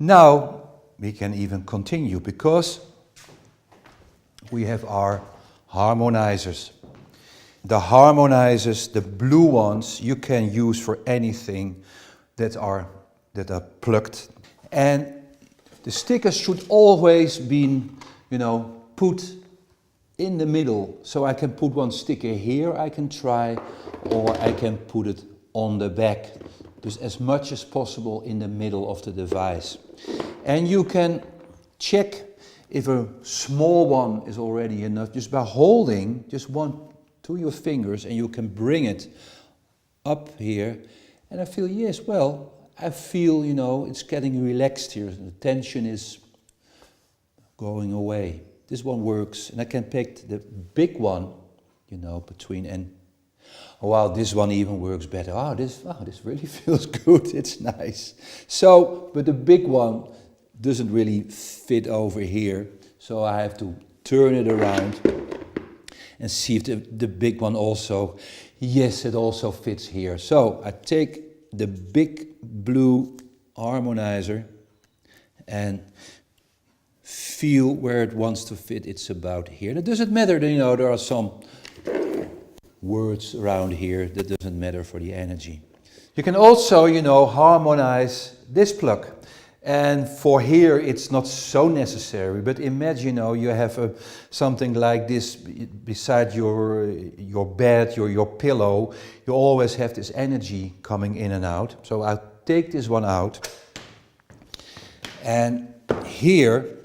Now we can even continue because we have our harmonizers. The harmonizers, the blue ones, you can use for anything that are plugged. And the stickers should always be, put in the middle. So I can put one sticker here, I can try, or I can put it on the back. Just as much as possible in the middle of the device. And you can check if a small one is already enough just by holding just one to your fingers, and you can bring it up here. And I feel, yes, well, I feel, it's getting relaxed here. The tension is going away. This one works, and I can pick the big one, between, and oh, wow, this one even works better. This really feels good, it's nice. So, but the big one doesn't really fit over here, so I have to turn it around and see if the big one also, yes, it also fits here. So I take the big blue harmonizer and feel where it wants to fit. It's about here. And it doesn't matter, there are some words around here that doesn't matter for the energy. You can also, harmonize this plug. And for here, it's not so necessary, but imagine, you have something like this beside your bed, your pillow. You always have this energy coming in and out. So I'll take this one out. And here,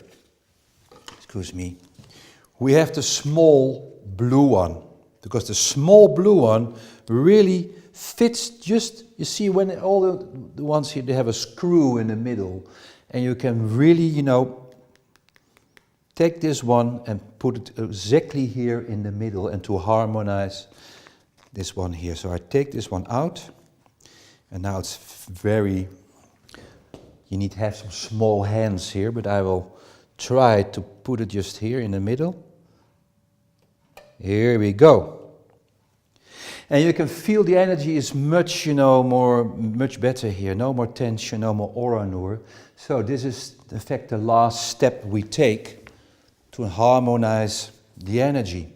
excuse me, we have the small blue one. Because the small blue one really fits just, you see, when all the ones here, they have a screw in the middle. And you can really, take this one and put it exactly here in the middle and to harmonize this one here. So I take this one out. And now it's you need to have some small hands here, but I will try to put it just here in the middle. Here we go. And you can feel the energy is much, much better here. No more tension, no more aura nur. So this is, in fact, the last step we take to harmonize the energy.